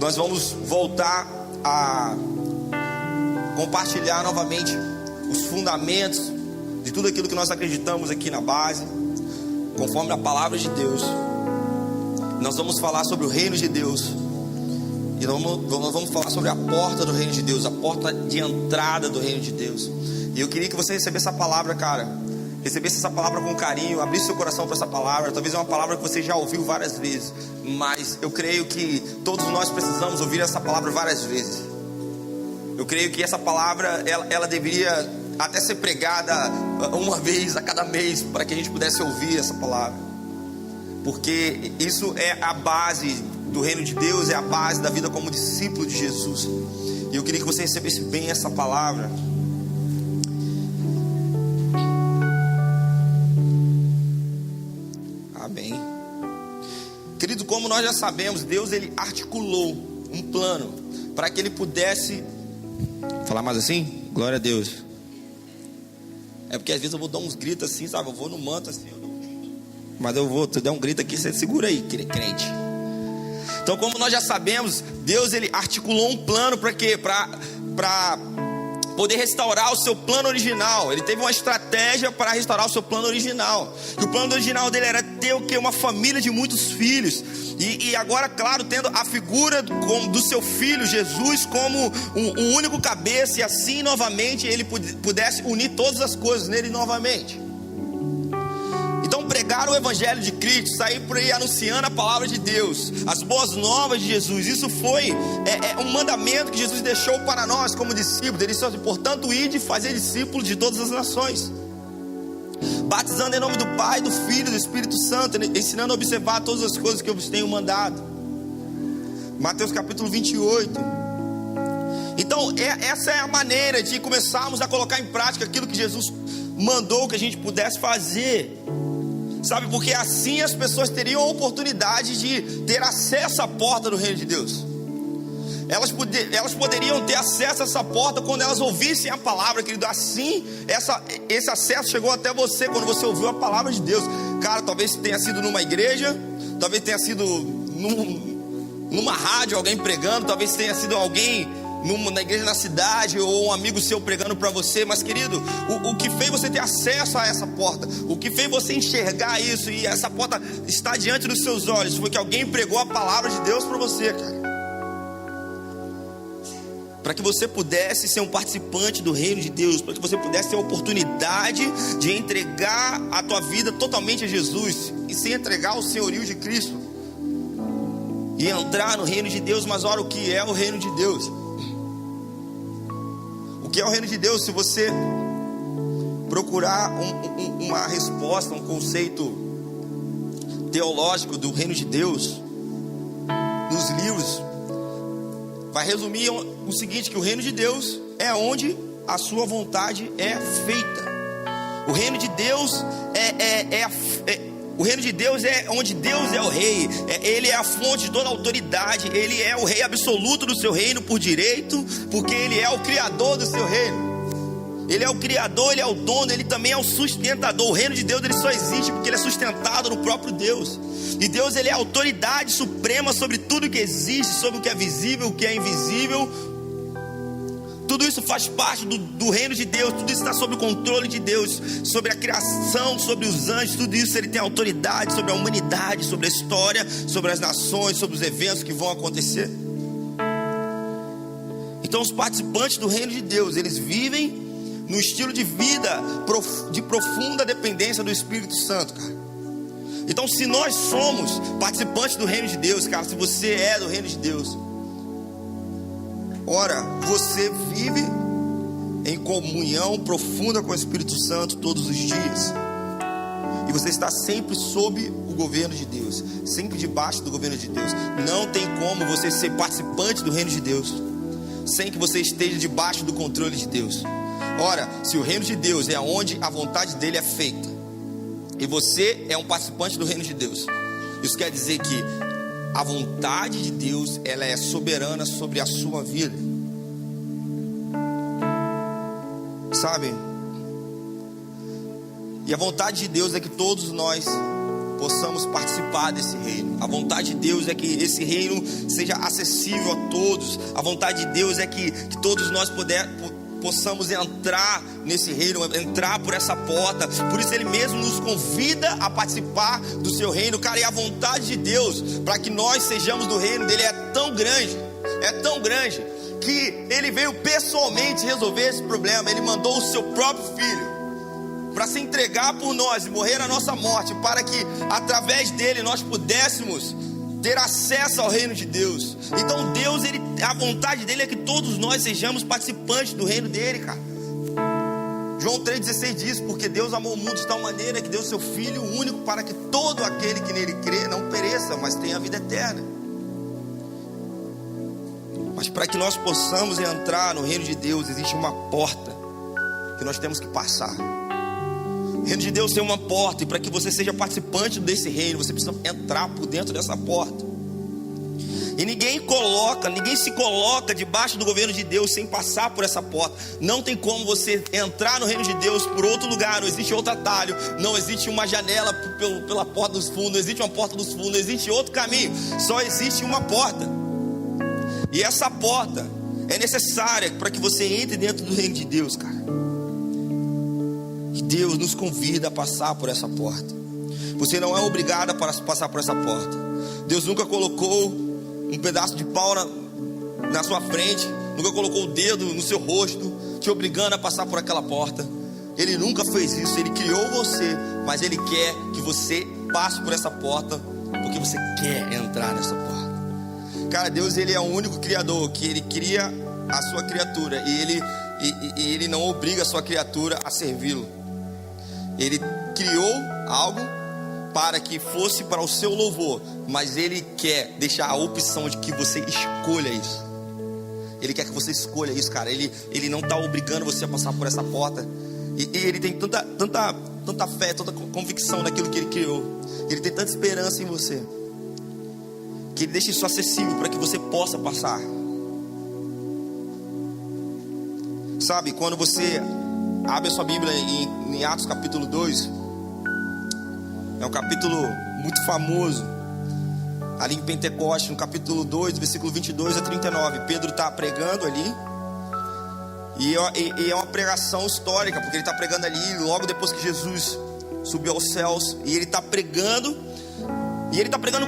nós vamos voltar a compartilhar novamente os fundamentos de tudo aquilo que nós acreditamos aqui na base, conforme a palavra de Deus. Nós vamos falar sobre o reino de Deus, e nós vamos falar sobre a porta do reino de Deus, a porta de entrada do reino de Deus. E eu queria que você recebesse essa palavra, cara, recebesse essa palavra com carinho, abrisse seu coração para essa palavra. Talvez é uma palavra que você já ouviu várias vezes, mas eu creio que todos nós precisamos ouvir essa palavra várias vezes. Eu creio que essa palavra, ela deveria até ser pregada uma vez a cada mês, para que a gente pudesse ouvir essa palavra, porque isso é a base do reino de Deus, é a base da vida como discípulo de Jesus. E eu queria que você recebesse bem essa palavra. Amém. Querido, como nós já sabemos, Deus ele articulou um plano para que ele pudesse falar mais assim, glória a Deus. É porque às vezes eu vou dar uns gritos assim, sabe? Eu vou no manto assim, mas eu vou dar um grito aqui, você segura aí, crente. Então, como nós já sabemos, Deus ele articulou um plano para quê? Para poder restaurar o seu plano original. Ele teve uma estratégia para restaurar o seu plano original. E o plano original dele era ter o quê? Uma família de muitos filhos. E agora, claro, tendo a figura do seu filho Jesus como um único cabeça, e assim novamente ele pudesse unir todas as coisas nele novamente. Então, pregar o evangelho de Cristo, sair por aí anunciando a palavra de Deus, as boas novas de Jesus, isso foi um mandamento que Jesus deixou para nós como discípulos. Ele disse: portanto, ide e fazer discípulos de todas as nações, batizando em nome do Pai, do Filho e do Espírito Santo, ensinando a observar todas as coisas que eu vos tenho mandado. Mateus capítulo 28. Então, essa é a maneira de começarmos a colocar em prática aquilo que Jesus mandou que a gente pudesse fazer. Sabe, porque assim as pessoas teriam a oportunidade de ter acesso à porta do reino de Deus. Elas poderiam ter acesso a essa porta quando elas ouvissem a palavra, querido. Assim, esse acesso chegou até você quando você ouviu a palavra de Deus. Cara, talvez tenha sido numa igreja, talvez tenha sido numa rádio, alguém pregando, talvez tenha sido alguém na igreja na cidade, ou um amigo seu pregando para você. Mas, querido, o que fez você ter acesso a essa porta, o que fez você enxergar isso, e essa porta está diante dos seus olhos, foi que alguém pregou a palavra de Deus para você, cara, para que você pudesse ser um participante do reino de Deus, para que você pudesse ter a oportunidade de entregar a tua vida totalmente a Jesus, e se entregar ao senhorio de Cristo, e entrar no reino de Deus. Mas ora, o que é o reino de Deus? O que é o reino de Deus? Se você procurar uma resposta, um conceito teológico do reino de Deus nos livros, vai resumir o seguinte: que o reino de Deus é onde a sua vontade é feita. O reino de Deus o reino de Deus é onde Deus é o rei. Ele é a fonte de toda a autoridade. Ele é o rei absoluto do seu reino por direito, porque ele é o criador do seu reino. Ele é o criador, ele é o dono, ele também é o sustentador. O reino de Deus ele só existe porque ele é sustentado no próprio Deus. E Deus ele é a autoridade suprema sobre tudo que existe, sobre o que é visível, o que é invisível. Tudo isso faz parte do reino de Deus. Tudo isso está sob o controle de Deus, sobre a criação, sobre os anjos. Tudo isso ele tem autoridade sobre a humanidade, sobre a história, sobre as nações, sobre os eventos que vão acontecer. Então, os participantes do reino de Deus, eles vivem no estilo de vida de profunda dependência do Espírito Santo, cara. Então, se nós somos participantes do reino de Deus, cara, se você é do reino de Deus, ora, você vive em comunhão profunda com o Espírito Santo todos os dias. E você está sempre sob o governo de Deus, sempre debaixo do governo de Deus. Não tem como você ser participante do reino de Deus sem que você esteja debaixo do controle de Deus. Ora, se o reino de Deus é onde a vontade dele é feita, e você é um participante do reino de Deus, isso quer dizer que a vontade de Deus, ela é soberana sobre a sua vida. Sabe? E a vontade de Deus é que todos nós possamos participar desse reino. A vontade de Deus é que esse reino seja acessível a todos. A vontade de Deus é que todos nós possamos entrar nesse reino, entrar por essa porta. Por isso Ele mesmo nos convida a participar do seu reino, cara. E a vontade de Deus para que nós sejamos do reino dele é tão grande, que Ele veio pessoalmente resolver esse problema. Ele mandou o seu próprio Filho para se entregar por nós e morrer a nossa morte, para que através dele nós pudéssemos ter acesso ao reino de Deus. Então Deus, a vontade dele é que todos nós sejamos participantes do reino dele, cara. João 3,16 diz: porque Deus amou o mundo de tal maneira que deu seu Filho único, para que todo aquele que nele crê não pereça, mas tenha a vida eterna. Mas para que nós possamos entrar no reino de Deus, existe uma porta que nós temos que passar. O reino de Deus tem uma porta, e para que você seja participante desse reino, você precisa entrar por dentro dessa porta. E ninguém se coloca debaixo do governo de Deus sem passar por essa porta. Não tem como você entrar no reino de Deus por outro lugar. Não existe outro atalho, não existe uma janela pela porta dos fundos, não existe uma porta dos fundos, não existe outro caminho. Só existe uma porta. E essa porta é necessária para que você entre dentro do reino de Deus, cara. E Deus nos convida a passar por essa porta. Você não é obrigado a passar por essa porta. Deus nunca colocou um pedaço de pau na sua frente, nunca colocou o dedo no seu rosto, te obrigando a passar por aquela porta. Ele nunca fez isso. Ele criou você, mas Ele quer que você passe por essa porta, porque você quer entrar nessa porta. Cara, Deus, Ele é o único criador, que Ele cria a sua criatura, e Ele não obriga a sua criatura a servi-lo. Ele criou algo para que fosse para o seu louvor, mas Ele quer deixar a opção de que você escolha isso. Ele quer que você escolha isso, cara. Ele não está obrigando você a passar por essa porta. E Ele tem tanta fé, tanta convicção naquilo que Ele criou. Ele tem tanta esperança em você, que Ele deixa isso acessível para que você possa passar. Sabe, quando você abre a sua Bíblia em Atos capítulo 2, é um capítulo muito famoso, ali em Pentecostes, no capítulo 2, versículo 22 a 39. Pedro está pregando ali, e é uma pregação histórica, porque ele está pregando ali logo depois que Jesus subiu aos céus. E ele está pregando,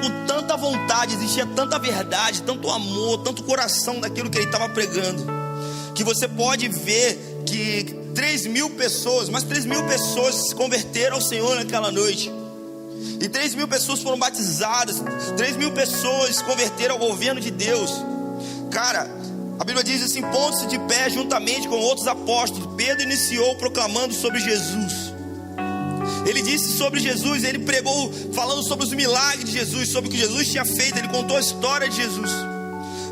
com tanta vontade, existia tanta verdade, tanto amor, tanto coração daquilo que ele estava pregando, que você pode ver que 3.000 pessoas, mais 3.000 pessoas se converteram ao Senhor naquela noite. E 3.000 pessoas foram batizadas, 3.000 pessoas se converteram ao governo de Deus. Cara, a Bíblia diz assim: pondo-se de pé juntamente com outros apóstolos, Pedro iniciou proclamando sobre Jesus. Ele disse sobre Jesus, ele pregou falando sobre os milagres de Jesus, sobre o que Jesus tinha feito. Ele contou a história de Jesus,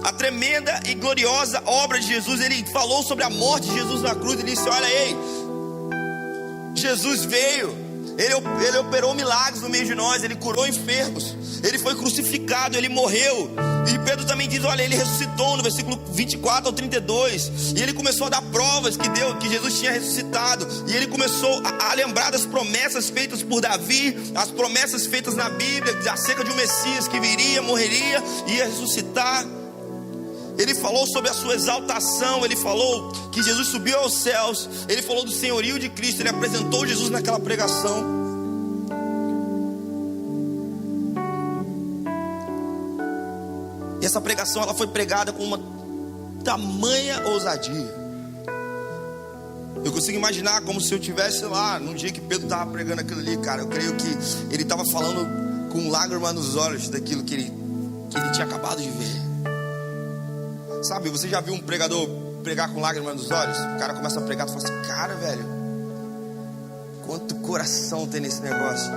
a tremenda e gloriosa obra de Jesus. Ele falou sobre a morte de Jesus na cruz. Ele disse: olha aí, Jesus veio, Ele operou milagres no meio de nós, Ele curou enfermos, Ele foi crucificado, Ele morreu. E Pedro também diz: olha, Ele ressuscitou, no versículo 24 ao 32. E Ele começou a dar provas que Jesus tinha ressuscitado. E Ele começou a lembrar das promessas feitas por Davi, as promessas feitas na Bíblia acerca de um Messias que viria, morreria e ia ressuscitar. Ele falou sobre a sua exaltação. Ele falou que Jesus subiu aos céus. Ele falou do senhorio de Cristo. Ele apresentou Jesus naquela pregação. E essa pregação, ela foi pregada com uma tamanha ousadia. Eu consigo imaginar como se eu estivesse lá no dia que Pedro estava pregando aquilo ali, cara. Eu creio que ele estava falando com lágrimas nos olhos daquilo que ele tinha acabado de ver. Sabe, você já viu um pregador pregar com lágrimas nos olhos? O cara começa a pregar e fala assim: cara, velho, quanto coração tem nesse negócio.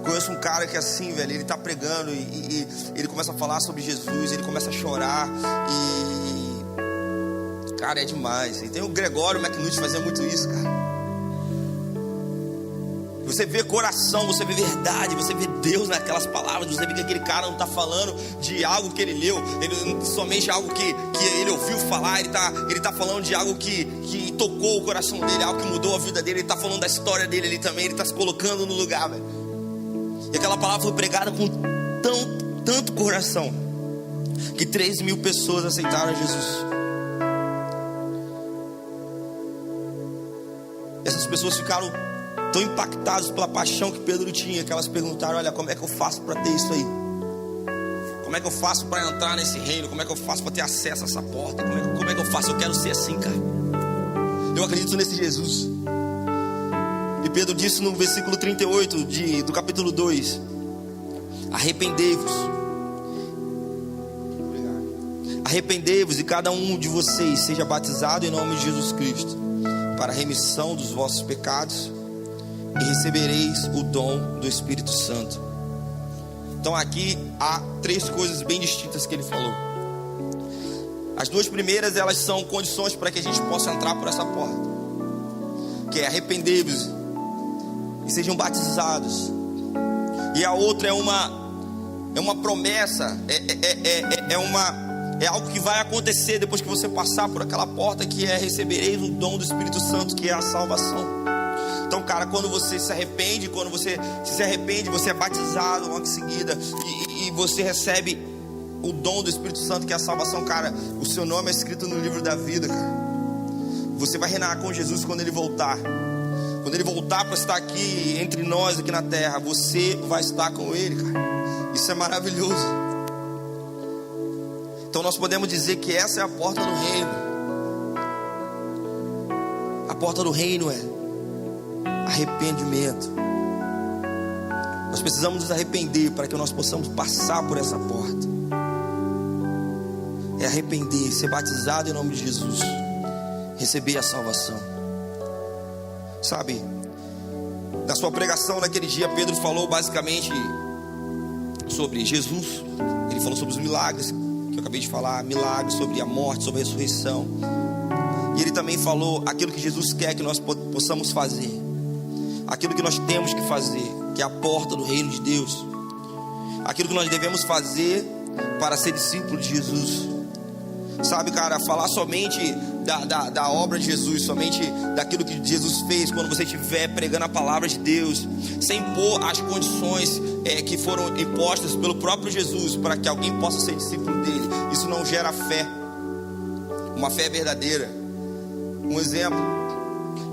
Conheço um cara que é assim, velho, ele tá pregando e ele começa a falar sobre Jesus, ele começa a chorar e... cara, é demais. E tem o Gregório McNulty fazendo muito isso, cara. Você vê coração, você vê verdade, você vê Deus naquelas palavras. Você vê que aquele cara não está falando de algo que ele leu, somente algo que ele ouviu falar. Ele tá falando de algo que tocou o coração dele, algo que mudou a vida dele. Ele está falando da história dele ali também. Ele está se colocando no lugar, velho. E aquela palavra foi pregada com tanto coração, que 3.000 pessoas aceitaram Jesus. Essas pessoas ficaram tão impactadas pela paixão que Pedro tinha, que elas perguntaram: olha, como é que eu faço para ter isso aí? Como é que eu faço para entrar nesse reino? Como é que eu faço para ter acesso a essa porta? Como é que eu faço? Eu quero ser assim, cara. Eu acredito nesse Jesus. E Pedro disse no versículo 38 do capítulo 2: Arrependei-vos e cada um de vocês seja batizado em nome de Jesus Cristo para a remissão dos vossos pecados, e recebereis o dom do Espírito Santo. Então aqui há 3 coisas bem distintas que ele falou. As 2 primeiras, elas são condições para que a gente possa entrar por essa porta, que é arrependei-vos e sejam batizados. E a outra é uma promessa, é algo que vai acontecer depois que você passar por aquela porta, que é recebereis o dom do Espírito Santo, que é a salvação. Então, cara, quando você se arrepende, você é batizado logo em seguida, e você recebe o dom do Espírito Santo, que é a salvação, cara, o seu nome é escrito no livro da vida, cara. Você vai reinar com Jesus quando ele voltar. Quando ele voltar para estar aqui entre nós, aqui na terra, você vai estar com ele, cara. Isso é maravilhoso. Então nós podemos dizer que essa é a porta do reino. A porta do reino é arrependimento. Nós precisamos nos arrepender para que nós possamos passar por essa porta. É arrepender, ser batizado em nome de Jesus, receber a salvação. Sabe, na sua pregação naquele dia, Pedro falou basicamente sobre Jesus. Ele falou sobre os milagres que eu acabei de falar, milagres, sobre a morte, sobre a ressurreição. E ele também falou aquilo que Jesus quer que nós possamos fazer, aquilo que nós temos que fazer, que é a porta do reino de Deus, aquilo que nós devemos fazer para ser discípulo de Jesus. Sabe, cara, falar somente da obra de Jesus, somente daquilo que Jesus fez, quando você estiver pregando a palavra de Deus, sem pôr as condições que foram impostas pelo próprio Jesus para que alguém possa ser discípulo dele, isso não gera fé, uma fé verdadeira. Um exemplo: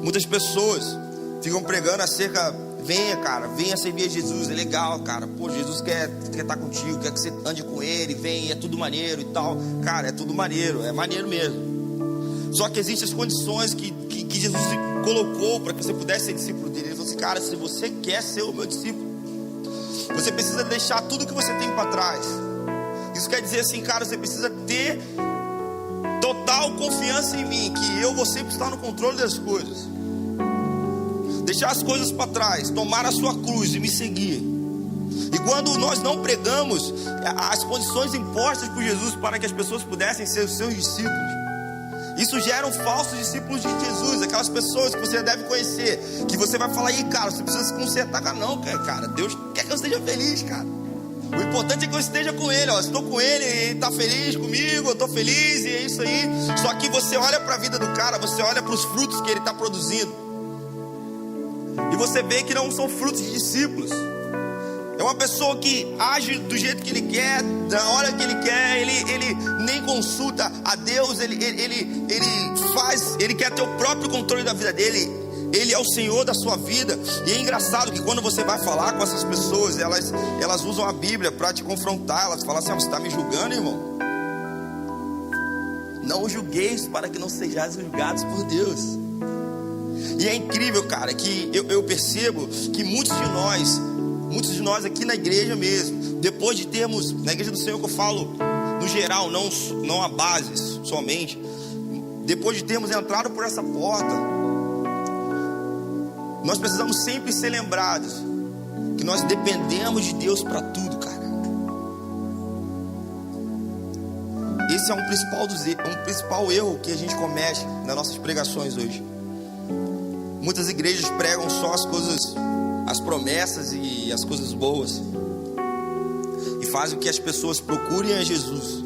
muitas pessoas ficam pregando acerca: venha, cara, venha servir a Jesus, é legal, cara, pô, Jesus quer estar contigo, quer que você ande com ele, vem, é tudo maneiro e tal. Cara, é tudo maneiro, é maneiro mesmo. Só que existem as condições que Jesus colocou para que você pudesse ser discípulo dele. Ele falou assim: cara, se você quer ser o meu discípulo, você precisa deixar tudo que você tem para trás. Isso quer dizer assim, cara, você precisa ter total confiança em mim, que eu vou sempre estar no controle das coisas. Deixar as coisas para trás, tomar a sua cruz e me seguir. E quando nós não pregamos as condições impostas por Jesus para que as pessoas pudessem ser os seus discípulos, isso gera falsos discípulos de Jesus, aquelas pessoas que você deve conhecer, que você vai falar: aí, cara, você precisa se consertar. Não, cara, Deus quer que eu esteja feliz, cara. O importante é que eu esteja com ele, ó. Estou com ele, ele está feliz comigo, eu estou feliz, e é isso aí. Só que você olha para a vida do cara, você olha para os frutos que ele está produzindo, e você vê que não são frutos de discípulos. É uma pessoa que age do jeito que ele quer, da hora que ele quer. Ele nem consulta a Deus. Ele quer ter o próprio controle da vida dele. Ele é o Senhor da sua vida. E é engraçado que quando você vai falar com essas pessoas, elas usam a Bíblia para te confrontar. Elas falam assim: você está me julgando, irmão? Não julgueis para que não sejais julgados por Deus. E é incrível, cara, que eu percebo que muitos de nós aqui na igreja mesmo, depois de termos, na igreja do Senhor que eu falo no geral, não a base somente, depois de termos entrado por essa porta, nós precisamos sempre ser lembrados que nós dependemos de Deus para tudo, cara. Esse é um principal erro que a gente comete nas nossas pregações hoje. Muitas igrejas pregam só as coisas, as promessas e as coisas boas, e fazem com que as pessoas procurem a Jesus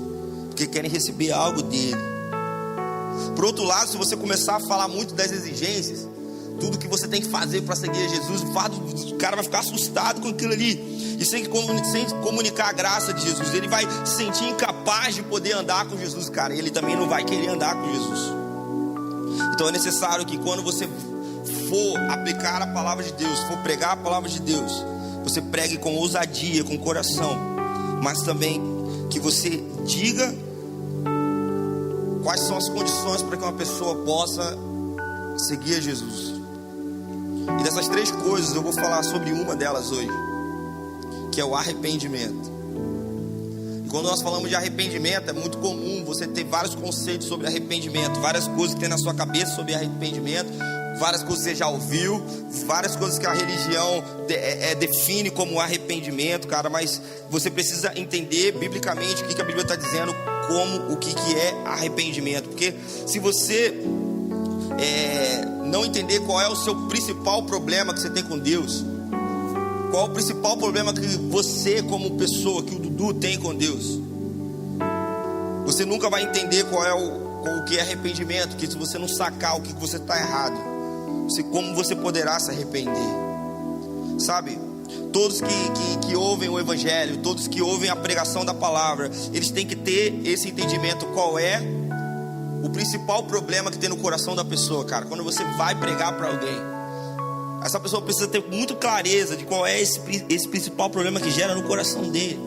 porque querem receber algo dele. Por outro lado, se você começar a falar muito das exigências, tudo que você tem que fazer para seguir a Jesus, o cara vai ficar assustado com aquilo ali. e sem comunicar a graça de Jesus, ele vai se sentir incapaz de poder andar com Jesus, cara. Ele também não vai querer andar com Jesus. Então é necessário que quando você for aplicar a palavra de Deus, for pregar a palavra de Deus, você pregue com ousadia, com coração, mas também que você diga quais são as condições para que uma pessoa possa seguir a Jesus. E dessas 3 coisas eu vou falar sobre uma delas hoje, que é o arrependimento. E quando nós falamos de arrependimento, é muito comum você ter vários conceitos sobre arrependimento, várias coisas que tem na sua cabeça sobre arrependimento, várias coisas que você já ouviu, várias coisas que a religião define como arrependimento, cara. Mas você precisa entender biblicamente o que a Bíblia está dizendo, como o que é arrependimento. Porque se você não entender qual é o seu principal problema que você tem com Deus, qual é o principal problema que você como pessoa, que o Dudu tem com Deus, você nunca vai entender qual é o que é arrependimento. Porque se você não sacar o que você está errado, como você poderá se arrepender? Sabe, todos que ouvem o Evangelho, todos que ouvem a pregação da palavra, eles têm que ter esse entendimento. Qual é o principal problema que tem no coração da pessoa, cara? Quando você vai pregar para alguém, essa pessoa precisa ter muito clareza de qual é esse principal problema que gera no coração dele.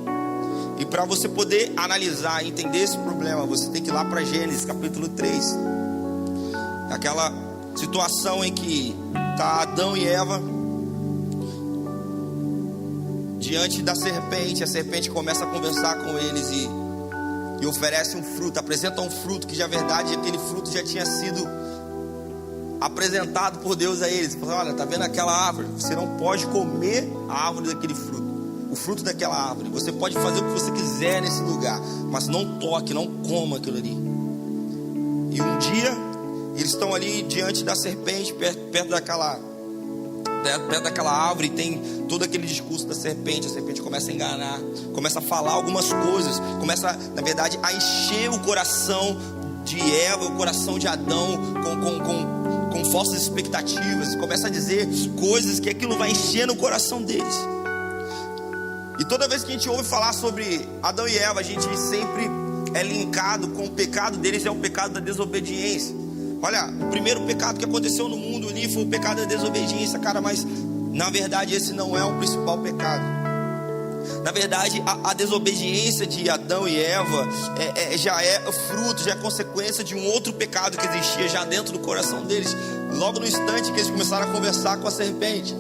E para você poder analisar e entender esse problema, você tem que ir lá para Gênesis capítulo 3. Aquela situação em que está Adão e Eva diante da serpente. A serpente começa a conversar com eles e oferece um fruto, apresenta um fruto que, na verdade, aquele fruto já tinha sido apresentado por Deus a eles. Fala, olha, tá vendo aquela árvore? Você não pode comer a árvore daquele fruto, o fruto daquela árvore. Você pode fazer o que você quiser nesse lugar, mas não toque, não coma aquilo ali. E um dia eles estão ali diante da serpente, perto daquela árvore, e tem todo aquele discurso da serpente. A serpente começa a enganar, começa a falar algumas coisas, começa, na verdade, a encher o coração de Eva, o coração de Adão com falsas expectativas. Começa a dizer coisas que aquilo vai encher no coração deles. E toda vez que a gente ouve falar sobre Adão e Eva, a gente sempre é linkado com o pecado deles, é o pecado da desobediência. Olha, o primeiro pecado que aconteceu no mundo ali foi o pecado da desobediência, cara. Mas na verdade esse não é o principal pecado. Na verdade a desobediência de Adão e Eva já é fruto, já é consequência de um outro pecado que existia já dentro do coração deles, logo no instante que eles começaram a conversar com a serpente.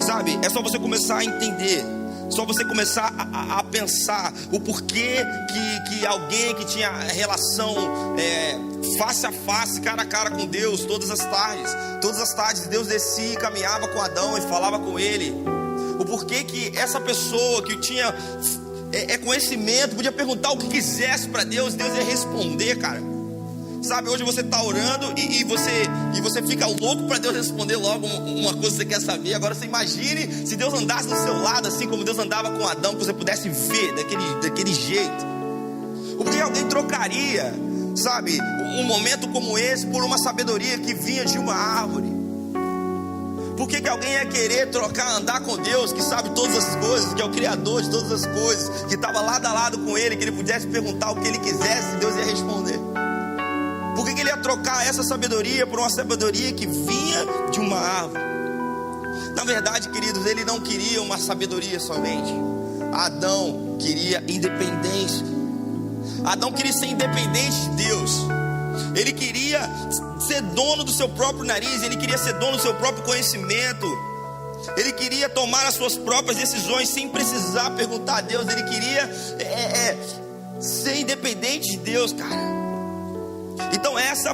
Sabe, é só você começar a entender, só você começar a pensar o porquê que alguém que tinha relação face a face, cara a cara com Deus, todas as tardes Deus descia e caminhava com Adão e falava com ele. O porquê que essa pessoa que tinha conhecimento podia perguntar o que quisesse para Deus, Deus ia responder, cara. Sabe, hoje você está orando e você fica louco para Deus responder logo uma coisa que você quer saber. Agora você imagine se Deus andasse do seu lado, assim como Deus andava com Adão, que você pudesse ver daquele jeito. O que alguém trocaria, sabe, um momento como esse por uma sabedoria que vinha de uma árvore? Por que alguém ia querer andar com Deus, que sabe todas as coisas, que é o Criador de todas as coisas, que estava lado a lado com Ele, que ele pudesse perguntar o que ele quisesse e Deus ia responder? Por que ele ia trocar essa sabedoria por uma sabedoria que vinha de uma árvore? Na verdade, queridos, ele não queria uma sabedoria somente. Adão queria independência. Adão queria ser independente de Deus. Ele queria ser dono do seu próprio nariz. Ele queria ser dono do seu próprio conhecimento. Ele queria tomar as suas próprias decisões sem precisar perguntar a Deus. Ele queria ser independente de Deus, cara. Então essa é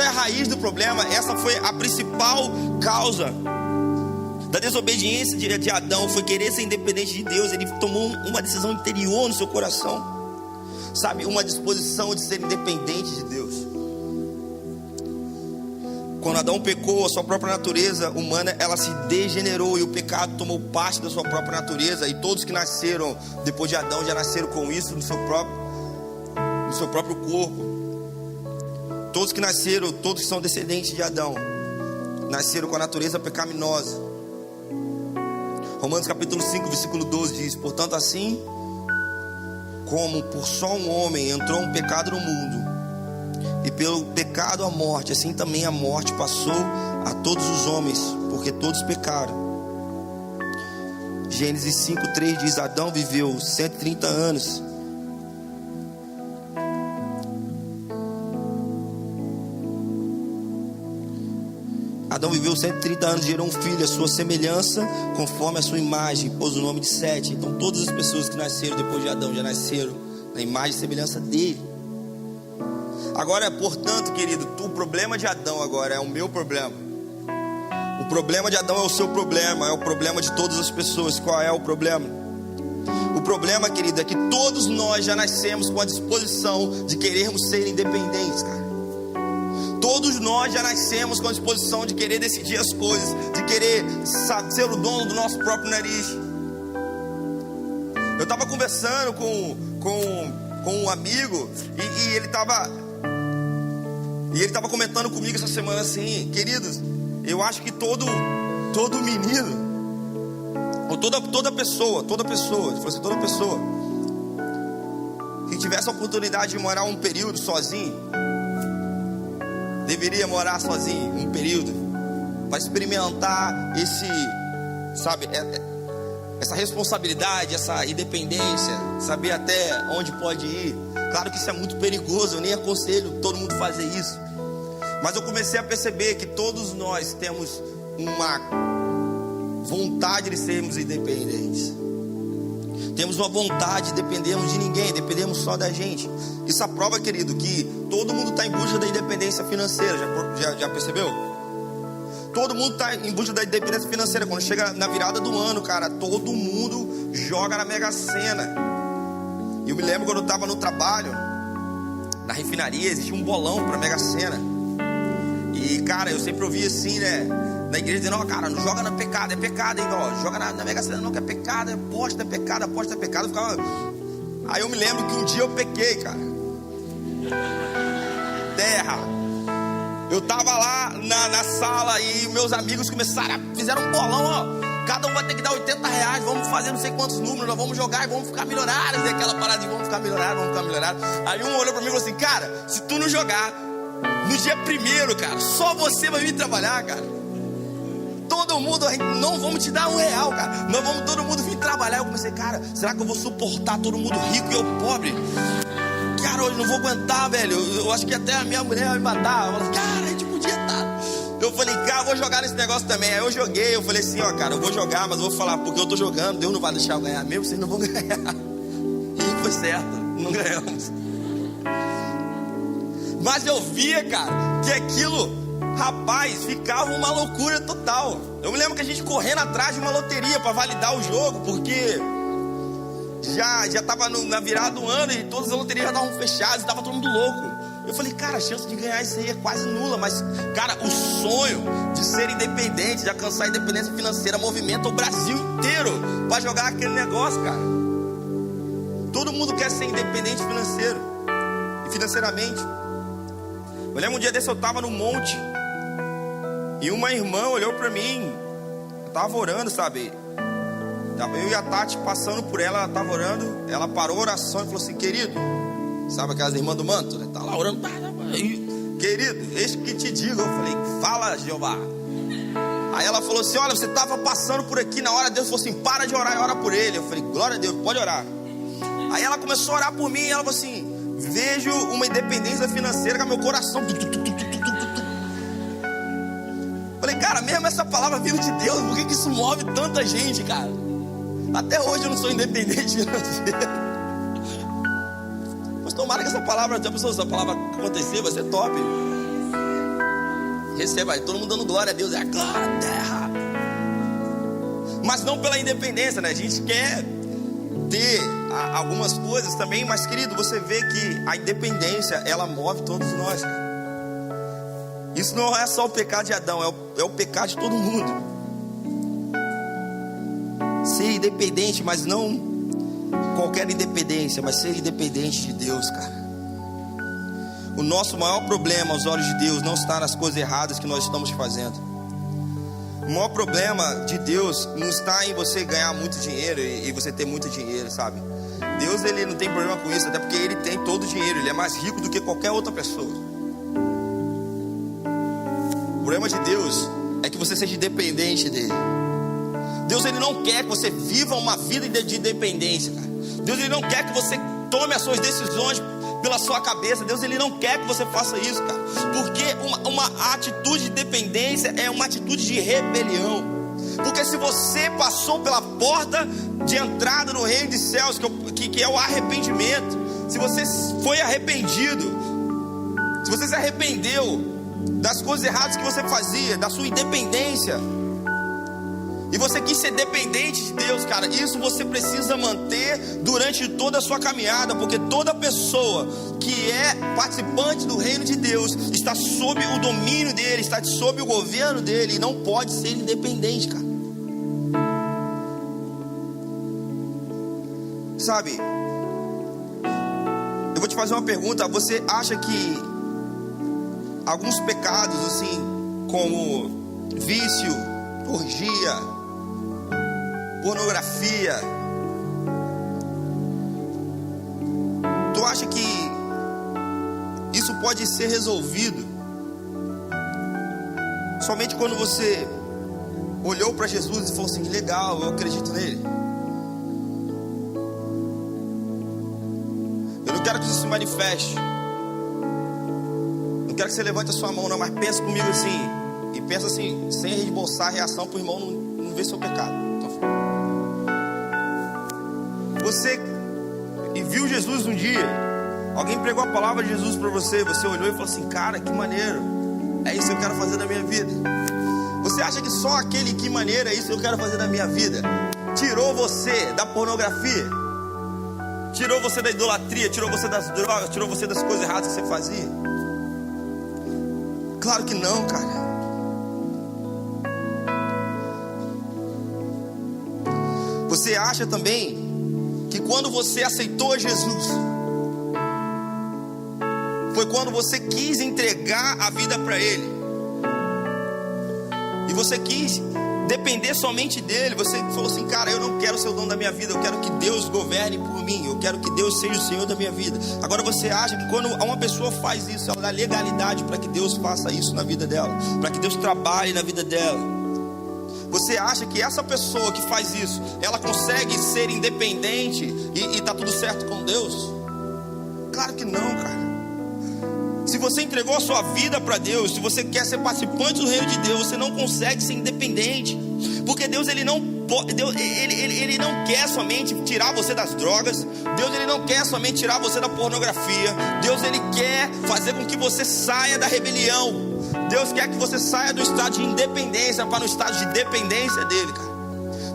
a raiz do problema. Essa foi a principal causa da desobediência de Adão, foi querer ser independente de Deus. Ele tomou uma decisão interior no seu coração, sabe, uma disposição de ser independente de Deus. Quando Adão pecou, a sua própria natureza humana, ela se degenerou, e o pecado tomou parte da sua própria natureza. E todos que nasceram depois de Adão já nasceram com isso no seu próprio corpo. Todos que nasceram, todos que são descendentes de Adão, nasceram com a natureza pecaminosa. Romanos capítulo 5, versículo 12 diz: portanto, assim como por só um homem entrou um pecado no mundo, e pelo pecado a morte, assim também a morte passou a todos os homens, porque todos pecaram. Gênesis 5:3 diz: Adão viveu 130 anos. Adão viveu 130 anos, gerou um filho à sua semelhança, conforme a sua imagem, pôs o nome de Sete. Então todas as pessoas que nasceram depois de Adão já nasceram na imagem e semelhança dele. Agora, portanto, querido, o problema de Adão agora é o meu problema. O problema de Adão é o seu problema, é o problema de todas as pessoas. Qual é o problema? O problema, querido, é que todos nós já nascemos com a disposição de querermos ser independentes, cara. Todos nós já nascemos com a disposição de querer decidir as coisas, de querer ser o dono do nosso próprio nariz. Eu estava conversando com um amigo e ele estava comentando comigo essa semana assim: queridos, eu acho que todo menino, ou toda pessoa, que tivesse a oportunidade de morar um período sozinho, deveria morar sozinho um período, para experimentar essa responsabilidade, essa independência, saber até onde pode ir. Claro que isso é muito perigoso, eu nem aconselho todo mundo fazer isso, mas eu comecei a perceber que todos nós temos uma vontade de sermos independentes. Temos uma vontade de dependermos de ninguém, dependemos só da gente. Isso a prova, querido, que todo mundo está em busca da independência financeira. Já percebeu? Todo mundo está em busca da independência financeira. Quando chega na virada do ano, cara, todo mundo joga na Mega Sena. E eu me lembro quando eu estava no trabalho, na refinaria, existia um bolão para Mega Sena. E, cara, eu sempre ouvia assim, né, na igreja dizendo: ó, cara, não joga na pecado, é pecado, hein, ó, joga na Mega Sena não, que é pecado, aposta é pecado, aposta é pecado. Aí eu me lembro que um dia eu pequei, cara. Terra. Eu tava lá na sala e meus amigos fizeram um bolão, ó, cada um vai ter que dar R$80, vamos fazer não sei quantos números, nós vamos jogar e vamos ficar milionários. E aquela parada de vamos ficar milionários. Aí um olhou pra mim e falou assim: cara, se tu não jogar no dia 1º, cara, só você vai vir trabalhar, cara. Todo mundo, não vamos te dar R$1, cara. Nós vamos todo mundo vir trabalhar. Eu comecei: cara, será que eu vou suportar todo mundo rico e eu pobre? Cara, hoje não vou aguentar, velho. Eu acho que até a minha mulher vai me matar. Eu falei: cara, a gente podia estar. Eu falei: cara, eu vou jogar nesse negócio também. Aí eu joguei, eu falei assim: ó, cara, eu vou jogar, mas eu vou falar, porque eu tô jogando, Deus não vai deixar eu ganhar mesmo, vocês não vão ganhar. E foi certo, não ganhamos. Mas eu via, cara, que aquilo, rapaz, ficava uma loucura total. Eu me lembro que a gente correndo atrás de uma loteria para validar o jogo, porque já estava na virada do ano e todas as loterias já estavam fechadas, estava todo mundo louco. Eu falei: cara, a chance de ganhar isso aí é quase nula. Mas, cara, o sonho de ser independente, de alcançar a independência financeira, movimenta o Brasil inteiro para jogar aquele negócio, cara. Todo mundo quer ser independente financeiramente. Eu lembro um dia desse, eu estava no monte e uma irmã olhou para mim. Eu estava orando, sabe? Eu e a Tati passando por ela estava orando. Ela parou a oração e falou assim: querido, sabe aquelas irmãs do manto, né? Tá lá orando, querido, eis que te digo. Eu falei: fala, Jeová. Aí ela falou assim: olha, você estava passando por aqui na hora. Deus falou assim: para de orar e ora por ele. Eu falei: glória a Deus, pode orar. Aí ela começou a orar por mim e ela falou assim: vejo uma independência financeira com meu coração. Falei: cara, mesmo essa palavra vindo de Deus, por que isso move tanta gente, cara? Até hoje eu não sou independente financeiro. Mas tomara que essa palavra acontecer, vai ser top. Receba aí, todo mundo dando glória a Deus. É a glória à terra. Mas não pela independência, né? A gente quer ter algumas coisas também, mas, querido, você vê que a independência, ela move todos nós, cara. Isso não é só o pecado de Adão, é o pecado de todo mundo. Ser independente, mas não qualquer independência, mas ser independente de Deus, cara. O nosso maior problema aos olhos de Deus não está nas coisas erradas que nós estamos fazendo. O maior problema de Deus não está em você ganhar muito dinheiro e você ter muito dinheiro, sabe? Deus, ele não tem problema com isso, até porque ele tem todo o dinheiro, ele é mais rico do que qualquer outra pessoa. O problema de Deus é que você seja dependente dele. Deus, ele não quer que você viva uma vida de dependência, cara. Deus, ele não quer que você tome as suas decisões pela sua cabeça. Deus, ele não quer que você faça isso, cara. Porque uma atitude de dependência é uma atitude de rebelião. Porque se você passou pela porta de entrada no reino dos céus, que é o arrependimento, se você foi arrependido, se você se arrependeu das coisas erradas que você fazia, da sua independência, e você quis ser dependente de Deus, cara, isso você precisa manter durante toda a sua caminhada, porque toda pessoa que é participante do reino de Deus está sob o domínio dele, está sob o governo dele, e não pode ser independente, cara. Sabe, eu vou te fazer uma pergunta. Você acha que alguns pecados, assim, como vício, orgia, pornografia, tu acha que isso pode ser resolvido somente quando você olhou para Jesus e falou assim: legal, eu acredito nele? Eu não quero que isso se manifeste, não quero que você levante a sua mão não, mas pensa comigo assim, e pensa assim, sem reembolsar a reação para o irmão não ver seu pecado. Você viu Jesus um dia, alguém pregou a palavra de Jesus para você, você olhou e falou assim: cara, que maneiro, é isso que eu quero fazer da minha vida. Você acha que só aquele que maneiro, é isso que eu quero fazer da minha vida, tirou você da pornografia, tirou você da idolatria, tirou você das drogas, tirou você das coisas erradas que você fazia? Claro que não, cara. Você acha também que quando você aceitou Jesus, foi quando você quis entregar a vida para Ele, e você quis depender somente dEle? Você falou assim: cara, eu não quero ser o dono da minha vida, eu quero que Deus governe por mim, eu quero que Deus seja o Senhor da minha vida. Agora você acha que quando uma pessoa faz isso, ela dá legalidade para que Deus faça isso na vida dela, para que Deus trabalhe na vida dela? Você acha que essa pessoa que faz isso, ela consegue ser independente e tá tudo certo com Deus? Claro que não, cara. Se você entregou a sua vida para Deus, se você quer ser participante do reino de Deus, você não consegue ser independente, porque Deus, ele não quer somente tirar você das drogas. Deus, ele não quer somente tirar você da pornografia. Deus, ele quer fazer com que você saia da rebelião. Deus quer que você saia do estado de independência para o estado de dependência dele, cara.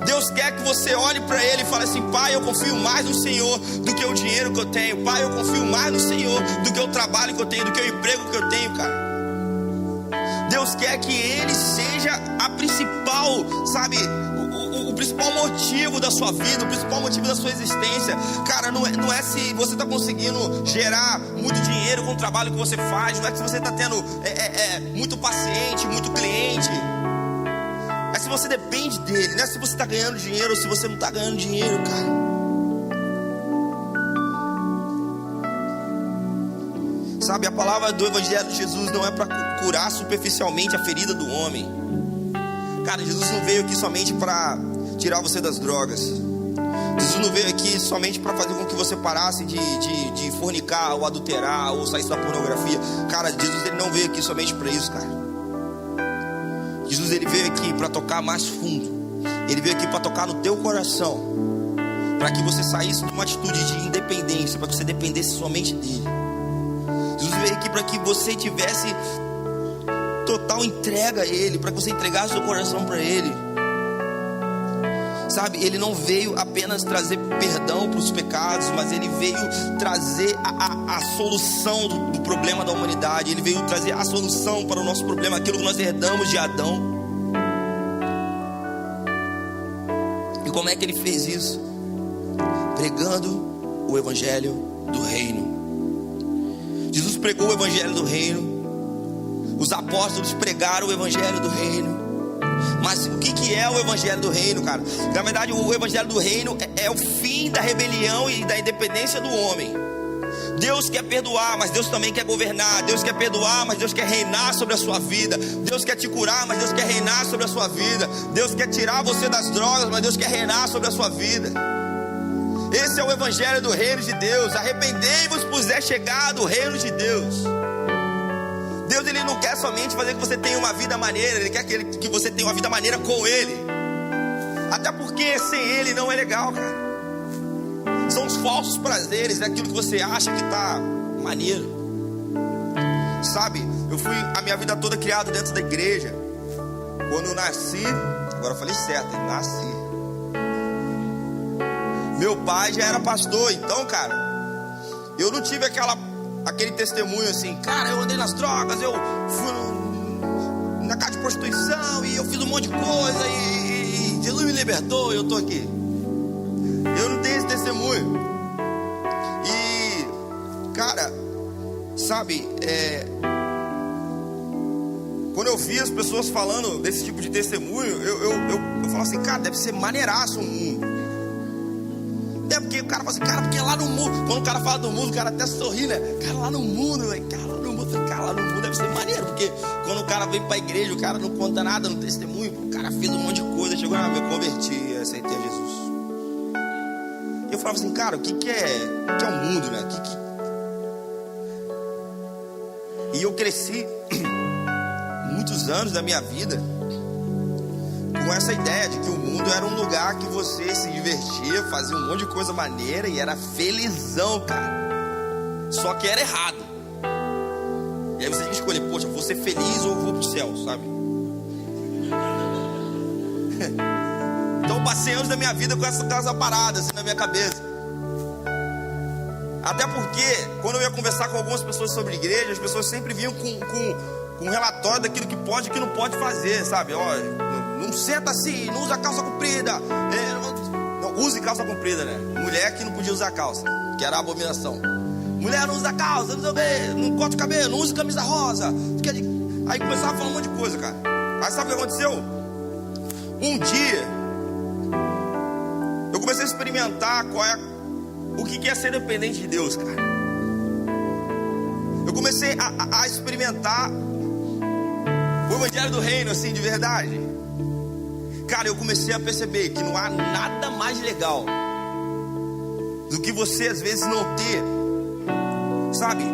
Deus quer que você olhe para Ele e fale assim: pai, eu confio mais no Senhor do que o dinheiro que eu tenho. Pai, eu confio mais no Senhor do que o trabalho que eu tenho, do que o emprego que eu tenho, cara. Deus quer que Ele seja a principal, sabe, o principal motivo da sua vida, o principal motivo da sua existência. Cara, não é se você está conseguindo gerar muito dinheiro com o trabalho que você faz, não é se você está tendo muito paciente, muito cliente. É se você depende dele, não é se você está ganhando dinheiro ou se você não está ganhando dinheiro, cara. Sabe, a palavra do Evangelho de Jesus não é para curar superficialmente a ferida do homem. Cara, Jesus não veio aqui somente para tirar você das drogas. Jesus não veio aqui somente para fazer com que você parasse de fornicar ou adulterar ou sair da pornografia. Cara, Jesus, ele não veio aqui somente para isso, cara. Jesus, ele veio aqui para tocar mais fundo. Ele veio aqui para tocar no teu coração, para que você saísse de uma atitude de independência, para que você dependesse somente dele. Jesus veio aqui para que você tivesse total entrega a ele, para que você entregasse seu coração para ele. Sabe, ele não veio apenas trazer perdão para os pecados, mas ele veio trazer a solução do problema da humanidade. Ele veio trazer a solução para o nosso problema, aquilo que nós herdamos de Adão. E como é que ele fez isso? Pregando o Evangelho do Reino. Jesus pregou o Evangelho do Reino. Os apóstolos pregaram o Evangelho do Reino. Mas o que é o evangelho do reino, cara? Na verdade, o evangelho do reino é o fim da rebelião e da independência do homem. Deus quer perdoar, mas Deus também quer governar. Deus quer perdoar, mas Deus quer reinar sobre a sua vida. Deus quer te curar, mas Deus quer reinar sobre a sua vida. Deus quer tirar você das drogas, mas Deus quer reinar sobre a sua vida. Esse é o evangelho do reino de Deus. Arrependei-vos, pois é chegado o reino de Deus. Deus, Ele não quer somente fazer que você tenha uma vida maneira. Ele quer que você tenha uma vida maneira com Ele. Até porque sem Ele não é legal, cara. São os falsos prazeres, é aquilo que você acha que está maneiro. Sabe, eu fui a minha vida toda criado dentro da igreja. Quando eu nasci, agora eu falei certo, eu nasci. Meu pai já era pastor, então, cara, eu não tive aquele testemunho assim, cara, eu andei nas drogas, eu fui na casa de prostituição e eu fiz um monte de coisa e Jesus me libertou e eu tô aqui. Eu não tenho esse testemunho. E, cara, sabe, quando eu vi as pessoas falando desse tipo de testemunho, eu falo assim, cara, deve ser maneiraço o mundo. É porque o cara fala assim, cara, porque lá no mundo, quando o cara fala do mundo, o cara até sorri, né? Cara, lá no mundo, cara, lá no mundo, cara, lá no mundo deve ser maneiro, porque quando o cara vem pra igreja, o cara não conta nada no testemunho, o cara fez um monte de coisa, chegou na eu converti, aceitei Jesus. Eu falava assim, cara, o que é o mundo, né? E eu cresci muitos anos da minha vida com essa ideia de que o mundo era um lugar que você se divertia, fazia um monte de coisa maneira e era felizão, cara. Só que era errado. E aí você tinha que escolher, poxa, vou ser feliz ou vou pro céu, sabe? Então eu passei anos da minha vida com essa parada assim na minha cabeça. Até porque quando eu ia conversar com algumas pessoas sobre igreja, as pessoas sempre vinham com um relatório daquilo que pode e que não pode fazer, sabe? Olha, não senta assim, não usa calça comprida, não use calça comprida, né? Mulher que não podia usar calça, que era a abominação. Mulher não usa calça, não sei o quê, não corta o cabelo, não usa camisa rosa. Aí começava a falar um monte de coisa, cara. Aí sabe o que aconteceu? Um dia eu comecei a experimentar o que é ser dependente de Deus, cara. Eu comecei a experimentar o evangelho do reino, assim, de verdade. Cara, eu comecei a perceber que não há nada mais legal do que você às vezes não ter, sabe,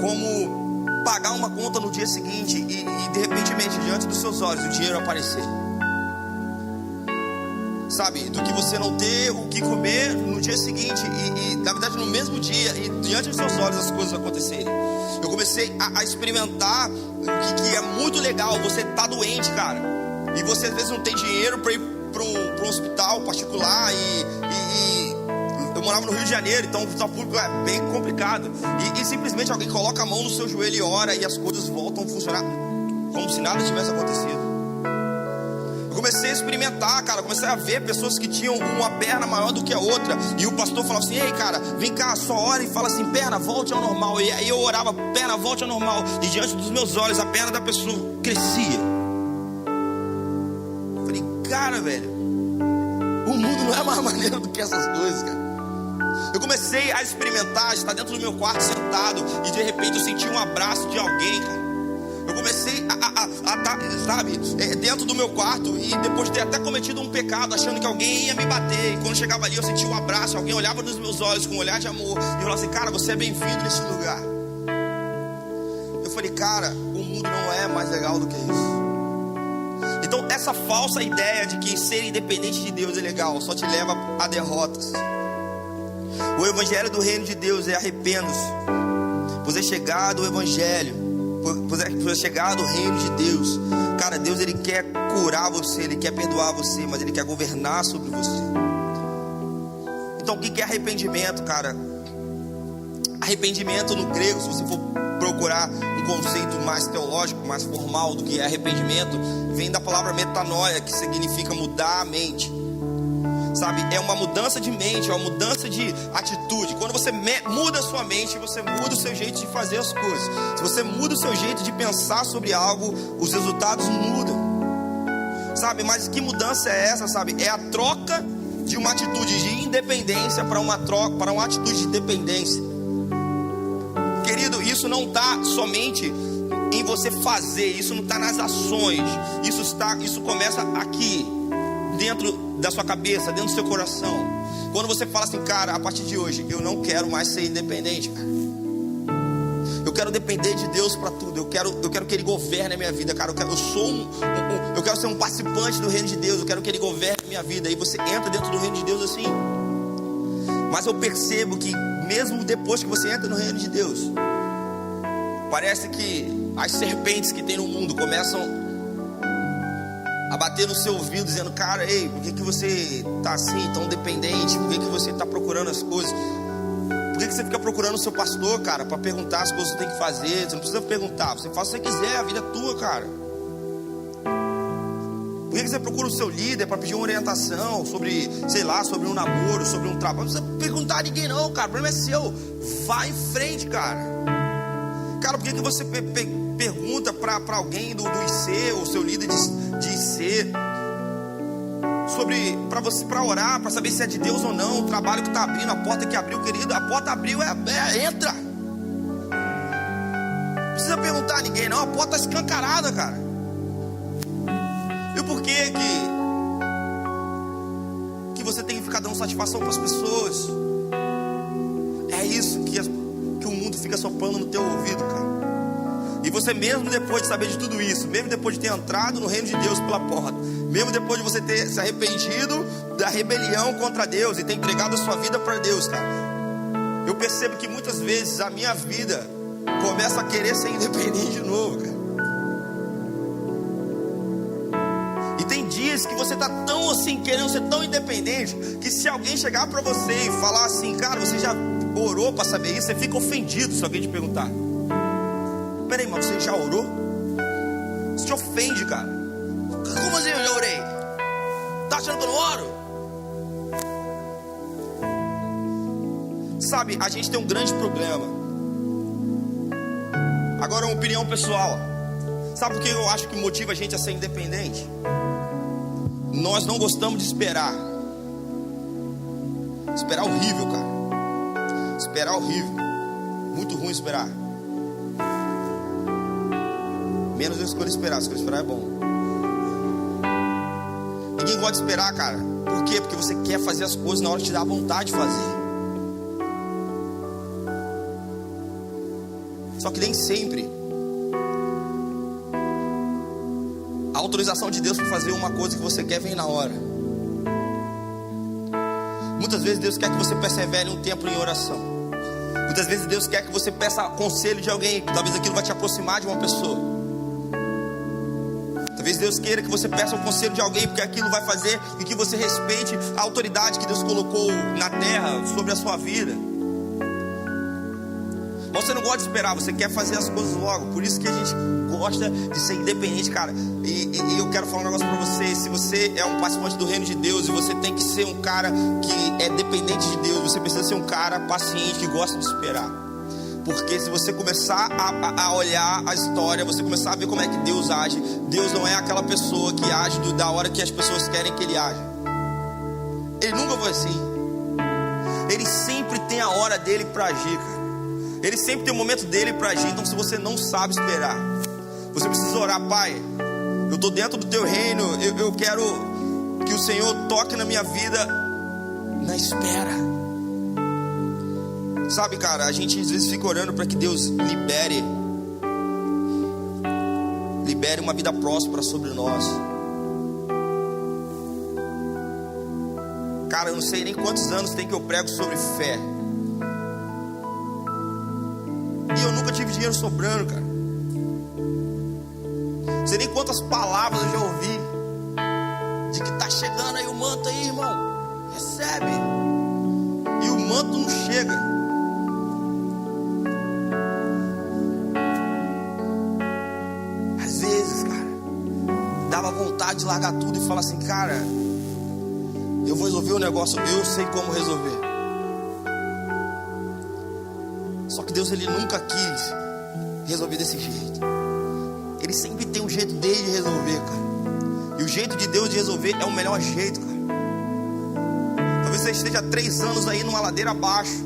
como pagar uma conta no dia seguinte e de repente diante dos seus olhos o dinheiro aparecer. Sabe, do que você não ter o que comer no dia seguinte e na verdade no mesmo dia e diante dos seus olhos as coisas acontecerem. Eu comecei a experimentar que é muito legal você tá doente, cara, e você às vezes não tem dinheiro para ir para um hospital particular e eu morava no Rio de Janeiro, então o hospital público é bem complicado e simplesmente alguém coloca a mão no seu joelho e ora e as coisas voltam a funcionar como se nada tivesse acontecido. Eu comecei a experimentar, cara, comecei a ver pessoas que tinham uma perna maior do que a outra. E o pastor falava assim, ei, cara, vem cá, só ora e fala assim, perna, volte ao normal. E aí eu orava, perna, volte ao normal. E diante dos meus olhos, a perna da pessoa crescia. Eu falei, cara, velho, o mundo não é mais maneiro do que essas coisas, cara. Eu comecei a experimentar, estar dentro do meu quarto sentado e de repente eu senti um abraço de alguém, cara. Eu comecei a estar, sabe, dentro do meu quarto e depois de ter até cometido um pecado, achando que alguém ia me bater. E quando chegava ali eu sentia um abraço, alguém olhava nos meus olhos com um olhar de amor e falava assim, cara, você é bem-vindo nesse lugar. Eu falei, cara, o mundo não é mais legal do que isso. Então essa falsa ideia de que ser independente de Deus é legal só te leva a derrotas. O evangelho do reino de Deus é arrependa-se, pois é chegado o evangelho, pois é chegado o reino de Deus. Cara, Deus ele quer curar você, ele quer perdoar você, mas ele quer governar sobre você. Então o que é arrependimento, cara? Arrependimento no grego, se você for procurar um conceito mais teológico, mais formal do que é arrependimento, vem da palavra metanoia, que significa mudar a mente. Sabe, é uma mudança de mente, é uma mudança de atitude. Quando você muda a sua mente, você muda o seu jeito de fazer as coisas. Se você muda o seu jeito de pensar sobre algo, os resultados mudam. sabe? Mas que mudança é essa, sabe? É a troca de uma atitude de independência para uma atitude de dependência. Querido, isso não está somente em você fazer, isso não está nas ações, isso começa aqui, dentro da sua cabeça, dentro do seu coração. Quando você fala assim, cara, a partir de hoje eu não quero mais ser independente, cara. Eu quero depender de Deus para tudo. Eu quero que Ele governe a minha vida, cara. Eu quero ser um participante do reino de Deus. Eu quero que Ele governe a minha vida. E você entra dentro do reino de Deus assim. Mas eu percebo que mesmo depois que você entra no reino de Deus, parece que as serpentes que tem no mundo começam a bater no seu ouvido, dizendo, cara, ei, por que você tá assim, tão dependente? Por que você tá procurando as coisas? Por que você fica procurando o seu pastor, cara, para perguntar as coisas que você tem que fazer? Você não precisa perguntar, você faz o que você quiser, a vida é tua, cara. Por que você procura o seu líder para pedir uma orientação sobre, sei lá, sobre um namoro, sobre um trabalho? Não precisa perguntar a ninguém não, cara, o problema é seu. Vai em frente, cara. Cara, por que você pergunta para alguém do IC, ou seu líder de IC, para orar, para saber se é de Deus ou não, o trabalho que está abrindo, a porta que abriu, querido, a porta abriu, entra. Não precisa perguntar a ninguém não, a porta está escancarada, cara. E por que você tem que ficar dando satisfação para as pessoas? É isso que o mundo fica soprando no teu ouvido, cara. E você mesmo depois de saber de tudo isso, mesmo depois de ter entrado no reino de Deus pela porta, mesmo depois de você ter se arrependido da rebelião contra Deus e ter entregado a sua vida para Deus, cara, eu percebo que muitas vezes a minha vida começa a querer ser independente de novo, cara. E tem dias que você tá tão assim, querendo ser tão independente, que se alguém chegar para você e falar assim, cara, você já orou para saber isso, você fica ofendido se alguém te perguntar. Peraí, mas você já orou? Isso te ofende, cara. Como assim eu já orei? Tá achando que eu não oro? Sabe, a gente tem um grande problema. Agora uma opinião pessoal. Sabe por que eu acho que motiva a gente a ser independente? Nós não gostamos de esperar. Esperar é horrível, cara. Esperar é horrível. Muito ruim esperar. Menos eu escolho esperar é bom. Ninguém gosta de esperar, cara. Por quê? Porque você quer fazer as coisas na hora que te dá vontade de fazer. Só que nem sempre a autorização de Deus para fazer uma coisa que você quer vem na hora. Muitas vezes Deus quer que você persevere um tempo em oração. Muitas vezes Deus quer que você peça conselho de alguém. Talvez aquilo vai te aproximar de uma pessoa. Talvez Deus queira que você peça o conselho de alguém, porque aquilo vai fazer com que você respeite a autoridade que Deus colocou na terra sobre a sua vida. Mas você não gosta de esperar, você quer fazer as coisas logo. Por isso que a gente gosta de ser independente, cara. E eu quero falar um negócio pra você. Se você é um participante do reino de Deus e você tem que ser um cara que é dependente de Deus, você precisa ser um cara paciente, que gosta de esperar. Porque se você começar a olhar a história, você começar a ver como é que Deus age, Deus não é aquela pessoa que age da hora que as pessoas querem que Ele age. Ele nunca foi assim. Ele sempre tem a hora dele para agir, cara. Ele sempre tem o momento dele para agir. Então se você não sabe esperar, você precisa orar, Pai, eu estou dentro do Teu reino, eu quero que o Senhor toque na minha vida na espera. Sabe, cara, a gente às vezes fica orando para que Deus libere uma vida próspera sobre nós. Cara, eu não sei nem quantos anos tem que eu prego sobre fé. E eu nunca tive dinheiro sobrando, cara. Não sei nem quantas palavras eu já ouvi de que tá chegando aí o manto aí, irmão. Recebe. E o manto não chega. De largar tudo e falar assim, cara, eu vou resolver o negócio, eu sei como resolver. Só que Deus, Ele nunca quis resolver desse jeito. Ele sempre tem um jeito dele de resolver, cara. E o jeito de Deus de resolver é o melhor jeito, cara. Talvez você esteja 3 anos aí numa ladeira abaixo.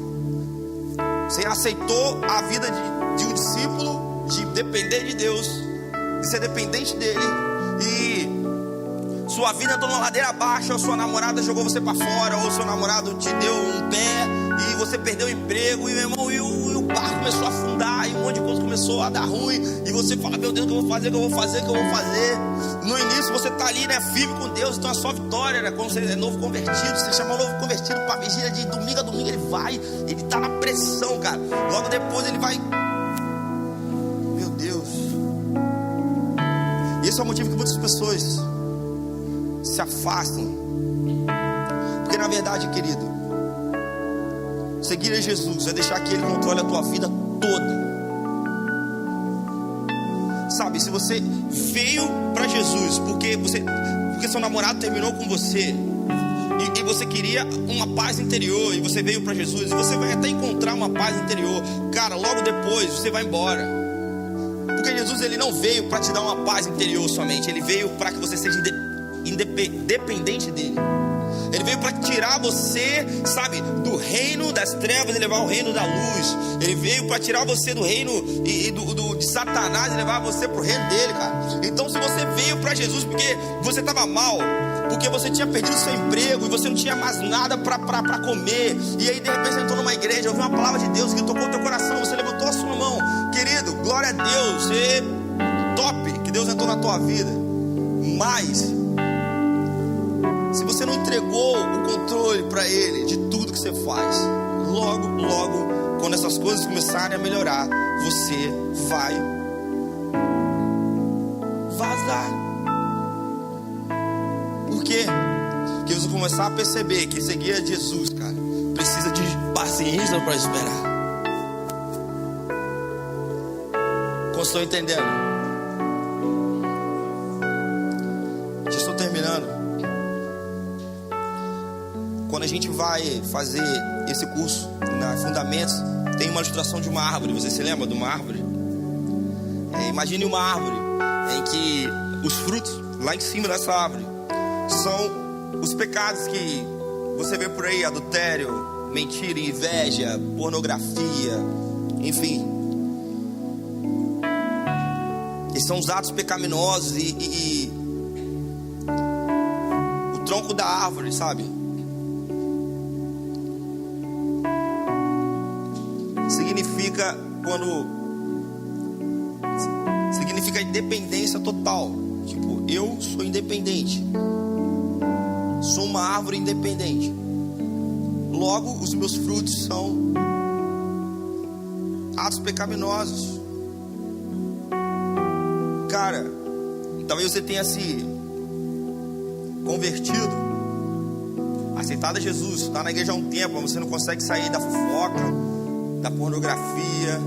Você aceitou a vida de um discípulo, de depender de Deus, de ser dependente dele, e sua vida entrou numa ladeira abaixo, ou sua namorada jogou você para fora, ou seu namorado te deu um pé, e você perdeu o emprego, e meu irmão, e o barco começou a afundar, e um monte de coisa começou a dar ruim, e você fala, meu Deus, o que eu vou fazer, o que eu vou fazer, o que eu vou fazer? No início você está ali, né, firme com Deus, então é só vitória, né? Quando você é novo convertido, você chama o novo convertido para a vigília de domingo a domingo, ele vai, ele está na pressão, cara. Logo depois ele vai, meu Deus. E esse é o motivo que muitas pessoas se afastam, porque na verdade, querido, seguir a Jesus é deixar que Ele controle a tua vida toda. Sabe, se você veio para Jesus porque seu namorado terminou com você, e você queria uma paz interior, e você veio para Jesus, e você vai até encontrar uma paz interior, cara, logo depois você vai embora, porque Jesus, ele não veio para te dar uma paz interior somente, ele veio para que você seja dependente dele. Ele veio para tirar você, sabe, do reino das trevas e levar ao reino da luz. Ele veio para tirar você do reino de Satanás e levar você para o reino dele, cara. Então, se você veio para Jesus porque você estava mal, porque você tinha perdido seu emprego e você não tinha mais nada para comer, e aí de repente você entrou numa igreja, ouviu uma palavra de Deus que tocou o teu coração, você levantou a sua mão, querido, glória a Deus, top, que Deus entrou na tua vida. Mas se você não entregou o controle para Ele de tudo que você faz, logo, quando essas coisas começarem a melhorar, você vai vazar. Por quê? Porque você começar a perceber que seguir a Jesus, cara, precisa de paciência para esperar. Como estou entendendo? Já estou terminando. Quando a gente vai fazer esse curso na Fundamentos, tem uma ilustração de uma árvore. Você se lembra de uma árvore? Imagine uma árvore em que os frutos lá em cima dessa árvore são os pecados que você vê por aí: adultério, mentira, inveja, pornografia, enfim. Esses são os atos pecaminosos e o tronco da árvore, sabe? Significa independência total. Tipo, eu sou independente, sou uma árvore independente, logo os meus frutos são atos pecaminosos. Cara, talvez você tenha se convertido, aceitado a Jesus, está na igreja há um tempo, mas você não consegue sair da fofoca, da pornografia,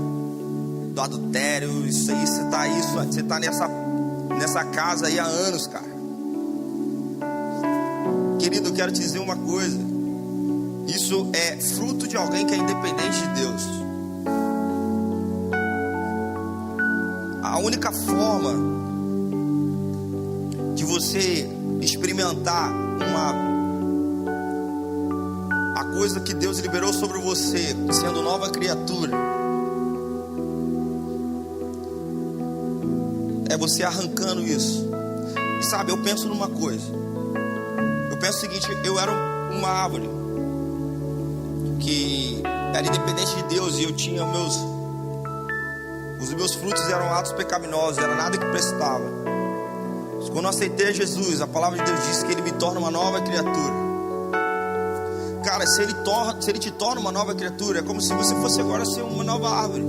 do adultério. Isso aí, você está nessa casa aí há anos, cara. Querido, eu quero te dizer uma coisa: isso é fruto de alguém que é independente de Deus. A única forma de você experimentar a coisa que Deus liberou sobre você, sendo nova criatura, é você arrancando isso. E sabe, eu penso numa coisa. Eu penso o seguinte: eu era uma árvore que era independente de Deus, e eu tinha os meus frutos eram atos pecaminosos, era nada que prestava. Mas quando eu aceitei Jesus, a palavra de Deus diz que Ele me torna uma nova criatura. Cara, se Ele te torna uma nova criatura, é como se você fosse agora ser uma nova árvore,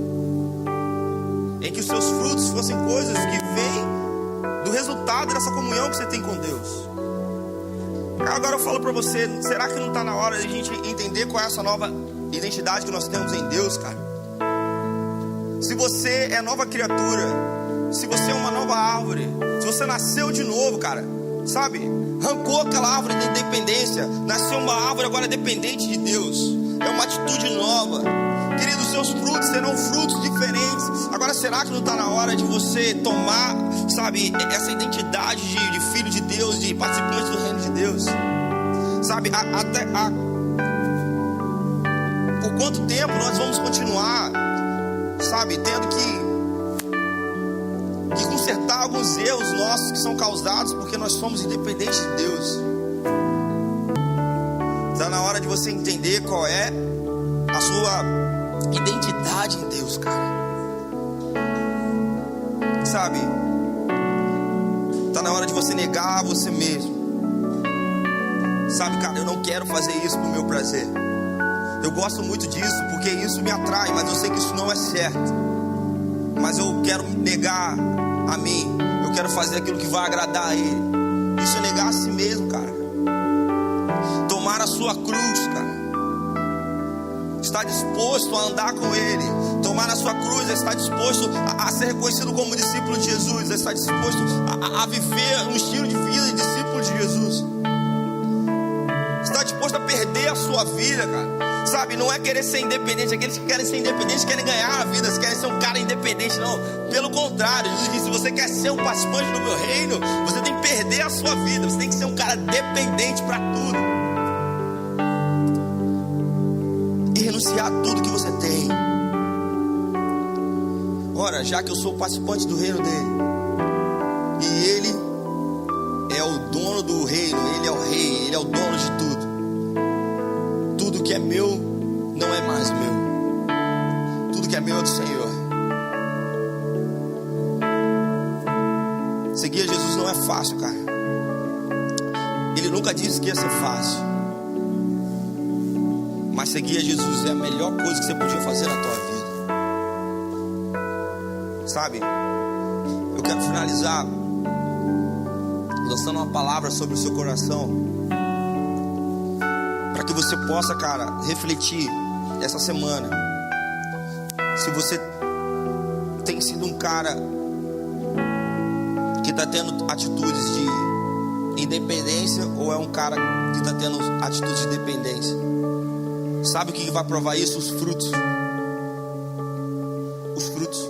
em que os seus frutos fossem coisas que vêm do resultado dessa comunhão que você tem com Deus. Agora eu falo para você: será que não está na hora de a gente entender qual é essa nova identidade que nós temos em Deus, cara? Se você é nova criatura, se você é uma nova árvore, se você nasceu de novo, cara, sabe? Arrancou aquela árvore de independência, nasceu uma árvore agora dependente de Deus. É uma atitude nova. Querido, seus frutos serão frutos diferentes. Agora, será que não está na hora de você tomar, sabe, essa identidade de filho de Deus, de participante do reino de Deus? Sabe, por quanto tempo nós vamos continuar, sabe, tendo que consertar alguns erros nossos que são causados porque nós somos independentes de Deus? Está na hora de você entender qual é a sua identidade em Deus, cara. Sabe, está na hora de você negar você mesmo. Sabe, cara, eu não quero fazer isso pro meu prazer. Eu gosto muito disso porque isso me atrai, mas eu sei que isso não é certo. Mas eu quero negar a mim. Eu quero fazer aquilo que vai agradar a Ele. Isso é negar a si mesmo, cara. Tomar a sua cruz, cara. Está disposto a andar com Ele. Tomar a sua cruz, está disposto a ser reconhecido como discípulo de Jesus. Está disposto a viver um estilo de vida de discípulo de Jesus. Está disposto a perder a sua vida, cara. Sabe, não é querer ser independente. Aqueles que querem ser independentes querem ganhar a vida, eles querem ser um cara independente. Não, pelo contrário, Jesus disse: se você quer ser um participante do meu reino, você tem que perder a sua vida. Você tem que ser um cara dependente para tudo e renunciar a tudo que você tem. Ora, já que eu sou participante do reino dele e Ele é o dono do reino, Ele é o rei, Ele é o dono de tudo. Tudo que é meu não é mais meu. Tudo que é meu é do Senhor. Seguir a Jesus não é fácil, cara. Ele nunca disse que ia ser fácil. Mas seguir a Jesus é a melhor coisa que você podia fazer na tua vida. Sabe, eu quero finalizar lançando uma palavra sobre o seu coração, para que você possa, cara, refletir essa semana se você tem sido um cara que está tendo atitudes de independência ou é um cara que está tendo atitudes de dependência. Sabe o que vai provar isso? Os frutos. Os frutos.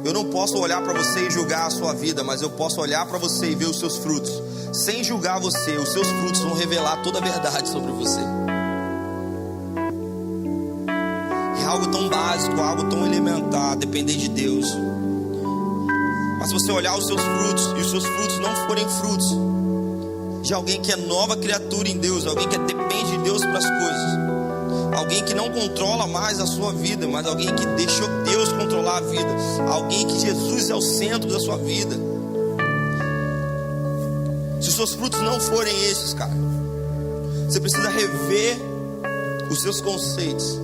Eu não posso olhar para você e julgar a sua vida, mas eu posso olhar para você e ver os seus frutos. Sem julgar você, os seus frutos vão revelar toda a verdade sobre você. É algo tão básico, algo tão elementar, depender de Deus. Mas se você olhar os seus frutos e os seus frutos não forem frutos de alguém que é nova criatura em Deus, alguém que depende de Deus para as coisas, alguém que não controla mais a sua vida, mas alguém que deixou Deus controlar a vida, alguém que Jesus é o centro da sua vida. Se os seus frutos não forem esses, cara, você precisa rever os seus conceitos.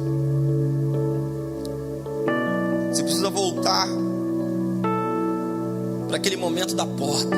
Você precisa voltar para aquele momento da porta.